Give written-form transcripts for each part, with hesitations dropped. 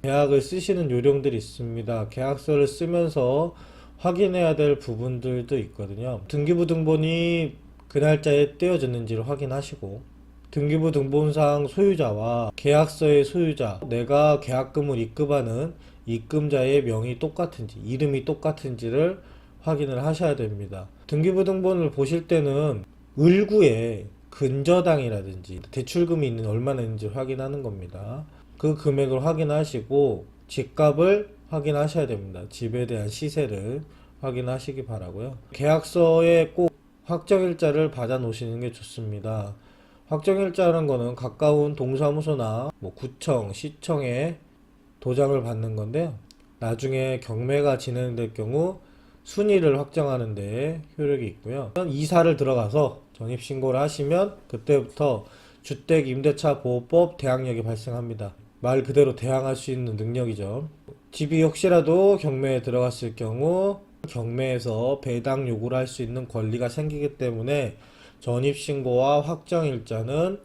계약을 쓰시는 요령들이 있습니다. 계약서를 쓰면서 확인해야 될 부분들도 있거든요. 등기부등본이 그 날짜에 떼어졌는지를 확인하시고, 등기부등본상 소유자와 계약서의 소유자, 내가 계약금을 입금하는 입금자의 명이 똑같은지, 이름이 똑같은지를 확인을 하셔야 됩니다. 등기부등본을 보실 때는 을구에 근저당이라든지 대출금이 있는 얼마나 있는지 확인하는 겁니다. 그 금액을 확인하시고 집값을 확인하셔야 됩니다. 집에 대한 시세를 확인하시기 바라고요. 계약서에 꼭 확정일자를 받아 놓으시는 게 좋습니다. 확정일자라는 거는 가까운 동사무소나 구청, 시청에 도장을 받는 건데요. 나중에 경매가 진행될 경우 순위를 확정하는 데 효력이 있고요. 이사를 들어가서 전입신고를 하시면 그때부터 주택임대차보호법 대항력이 발생합니다. 말 그대로 대항할 수 있는 능력이죠. 집이 혹시라도 경매에 들어갔을 경우 경매에서 배당 요구를 할 수 있는 권리가 생기기 때문에 전입신고와 확정일자는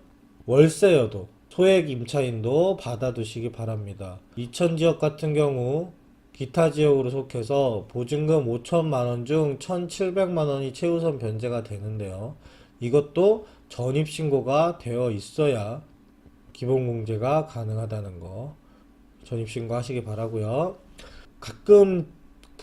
월세여도 소액 임차인도 받아두시기 바랍니다. 이천지역 같은 경우 기타 지역으로 속해서 보증금 5천만원 중 1,700만원이 최우선 변제가 되는데요. 이것도 전입신고가 되어 있어야 기본공제가 가능하다는 거 전입신고 하시기 바라고요. 가끔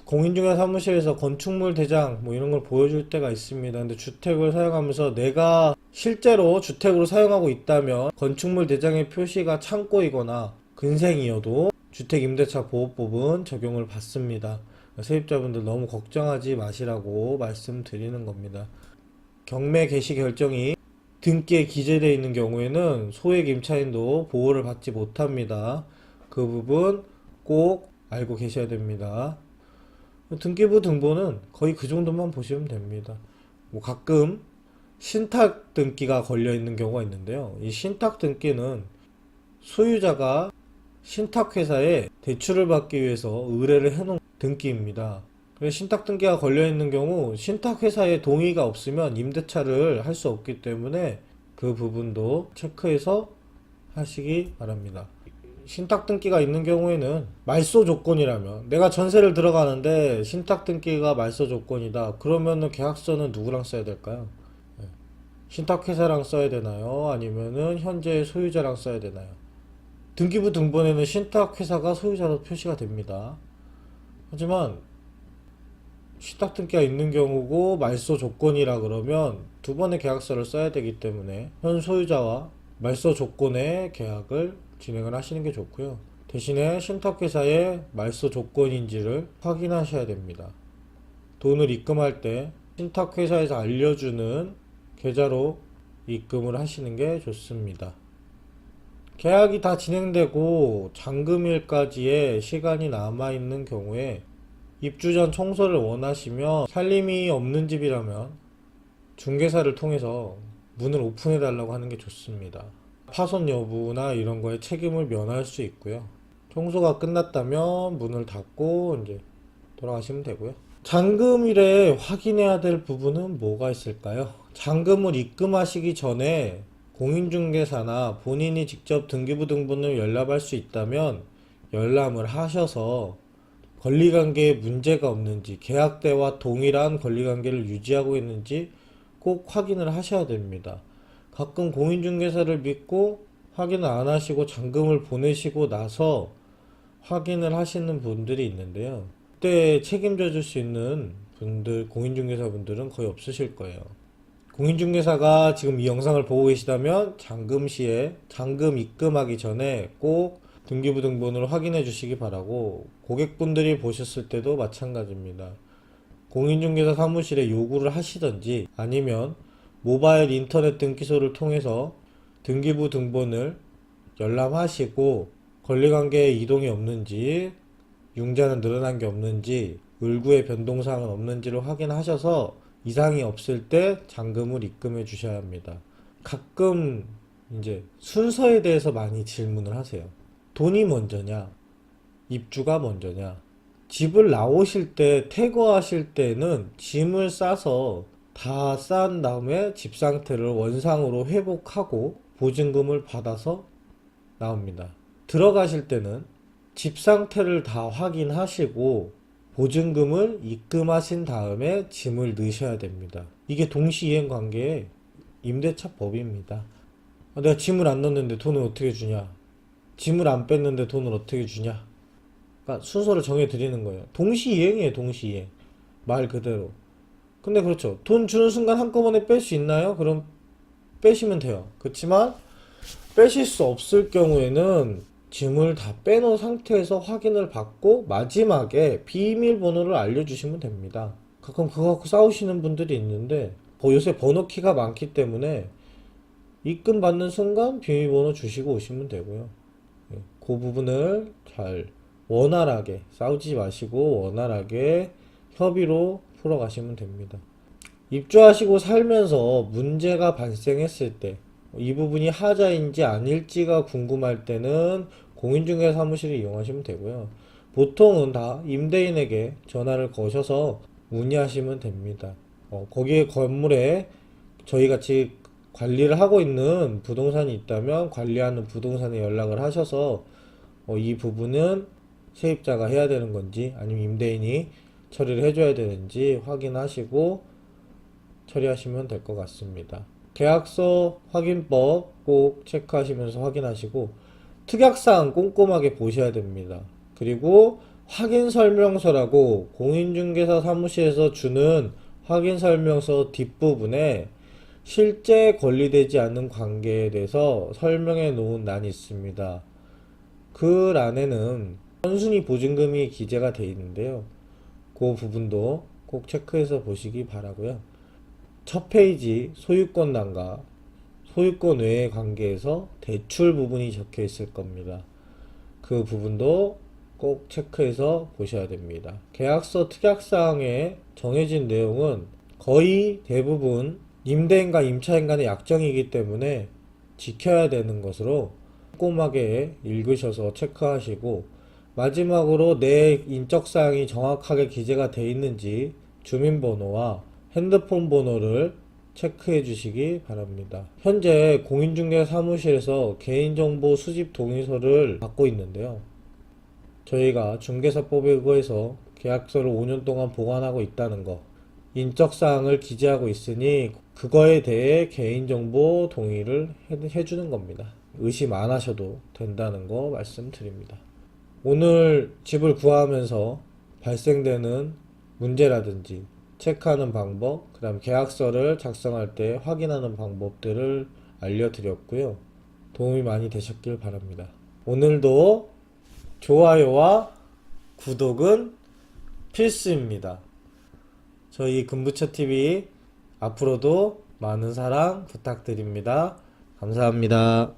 공인중개사 사무실에서 건축물 대장 이런 걸 보여줄 때가 있습니다. 근데 주택을 사용하면서 내가 실제로 주택으로 사용하고 있다면 건축물 대장의 표시가 창고이거나 근생이어도 주택임대차 보호법은 적용을 받습니다. 세입자분들 너무 걱정하지 마시라고 말씀드리는 겁니다. 경매 개시 결정이 등기에 기재되어 있는 경우에는 소액 임차인도 보호를 받지 못합니다. 그 부분 꼭 알고 계셔야 됩니다. 등기부 등본은 거의 그 정도만 보시면 됩니다. 가끔 신탁 등기가 걸려 있는 경우가 있는데요. 이 신탁 등기는 소유자가 신탁회사에 대출을 받기 위해서 의뢰를 해놓은 등기입니다. 그래서 신탁 등기가 걸려 있는 경우 신탁회사의 동의가 없으면 임대차를 할 수 없기 때문에 그 부분도 체크해서 하시기 바랍니다. 신탁 등기가 있는 경우에는 말소 조건이라면 내가 전세를 들어가는데 신탁 등기가 말소 조건이다. 그러면은 계약서는 누구랑 써야 될까요? 신탁회사랑 써야 되나요? 아니면은 현재 소유자랑 써야 되나요? 등기부 등본에는 신탁회사가 소유자로 표시가 됩니다. 하지만 신탁 등기가 있는 경우고 말소 조건이라 그러면 두 번의 계약서를 써야 되기 때문에 현 소유자와 말소 조건의 계약을 진행을 하시는 게 좋고요. 대신에 신탁회사의 말소 조건인지를 확인하셔야 됩니다. 돈을 입금할 때 신탁회사에서 알려주는 계좌로 입금을 하시는 게 좋습니다. 계약이 다 진행되고 잔금일까지의 시간이 남아있는 경우에 입주 전 청소를 원하시면 살림이 없는 집이라면 중개사를 통해서 문을 오픈해 달라고 하는 게 좋습니다. 파손 여부나 이런 거에 책임을 면할 수 있고요. 청소가 끝났다면 문을 닫고 이제 돌아가시면 되고요. 잔금일에 확인해야 될 부분은 뭐가 있을까요? 잔금을 입금하시기 전에 공인중개사나 본인이 직접 등기부 등본을 열람할 수 있다면 열람을 하셔서 권리관계에 문제가 없는지, 계약대와 동일한 권리관계를 유지하고 있는지 꼭 확인을 하셔야 됩니다. 가끔 공인중개사를 믿고 확인을 안 하시고 잔금을 보내시고 나서 확인을 하시는 분들이 있는데요. 그때 책임져 줄 수 있는 분들, 공인중개사 분들은 거의 없으실 거예요. 공인중개사가 지금 이 영상을 보고 계시다면 잔금 시에 잔금 입금하기 전에 꼭 등기부 등본을 확인해 주시기 바라고, 고객분들이 보셨을 때도 마찬가지입니다. 공인중개사 사무실에 요구를 하시던지 아니면 모바일 인터넷 등기소를 통해서 등기부 등본을 열람하시고 권리관계에 이동이 없는지, 융자는 늘어난 게 없는지, 을구의 변동사항은 없는지를 확인하셔서 이상이 없을 때 잔금을 입금해 주셔야 합니다. 가끔 이제 순서에 대해서 많이 질문을 하세요. 돈이 먼저냐? 입주가 먼저냐? 집을 나오실 때, 퇴거하실 때는 짐을 싸서 다 쌓은 다음에 집 상태를 원상으로 회복하고 보증금을 받아서 나옵니다. 들어가실 때는 집 상태를 다 확인하시고 보증금을 입금하신 다음에 짐을 넣으셔야 됩니다. 이게 동시이행 관계의 임대차 법입니다. 내가 짐을 안 넣었는데 돈을 어떻게 주냐? 짐을 안 뺐는데 돈을 어떻게 주냐? 그러니까 순서를 정해 드리는 거예요. 동시이행이에요, 동시이행. 말 그대로. 근데 그렇죠. 돈 주는 순간 한꺼번에 뺄 수 있나요? 그럼 빼시면 돼요. 그렇지만 빼실 수 없을 경우에는 짐을 다 빼놓은 상태에서 확인을 받고 마지막에 비밀번호를 알려주시면 됩니다. 가끔 그거 갖고 싸우시는 분들이 있는데 요새 번호키가 많기 때문에 입금 받는 순간 비밀번호 주시고 오시면 되고요. 예, 그 부분을 잘 원활하게 싸우지 마시고 원활하게 협의로 풀어가시면 됩니다. 입주하시고 살면서 문제가 발생했을 때 이 부분이 하자인지 아닐지가 궁금할 때는 공인중개사 사무실을 이용하시면 되고요. 보통은 다 임대인에게 전화를 거셔서 문의하시면 됩니다. 거기에 건물에 저희 같이 관리를 하고 있는 부동산이 있다면 관리하는 부동산에 연락을 하셔서 이 부분은 세입자가 해야 되는 건지 아니면 임대인이 처리를 해줘야 되는지 확인하시고 처리하시면 될 것 같습니다. 계약서 확인법 꼭 체크하시면서 확인하시고 특약사항 꼼꼼하게 보셔야 됩니다. 그리고 확인설명서라고 공인중개사 사무실에서 주는 확인설명서 뒷부분에 실제 권리되지 않는 관계에 대해서 설명해 놓은 란이 있습니다. 그 란에는 선순위 보증금이 기재가 되어 있는데요. 그 부분도 꼭 체크해서 보시기 바라고요. 첫 페이지 소유권란과 소유권 외의 관계에서 대출 부분이 적혀 있을 겁니다. 그 부분도 꼭 체크해서 보셔야 됩니다. 계약서 특약사항에 정해진 내용은 거의 대부분 임대인과 임차인 간의 약정이기 때문에 지켜야 되는 것으로 꼼꼼하게 읽으셔서 체크하시고 마지막으로 내 인적사항이 정확하게 기재가 되어 있는지 주민번호와 핸드폰 번호를 체크해 주시기 바랍니다. 현재 공인중개사 사무실에서 개인정보 수집 동의서를 받고 있는데요. 저희가 중개사법에 의거해서 계약서를 5년 동안 보관하고 있다는 거, 인적사항을 기재하고 있으니 그거에 대해 개인정보 동의를 해주는 겁니다. 의심 안 하셔도 된다는 거 말씀드립니다. 오늘 집을 구하면서 발생되는 문제라든지 체크하는 방법, 그 다음 계약서를 작성할 때 확인하는 방법들을 알려드렸고요. 도움이 많이 되셨길 바랍니다. 오늘도 좋아요와 구독은 필수입니다. 저희 금부처TV 앞으로도 많은 사랑 부탁드립니다. 감사합니다.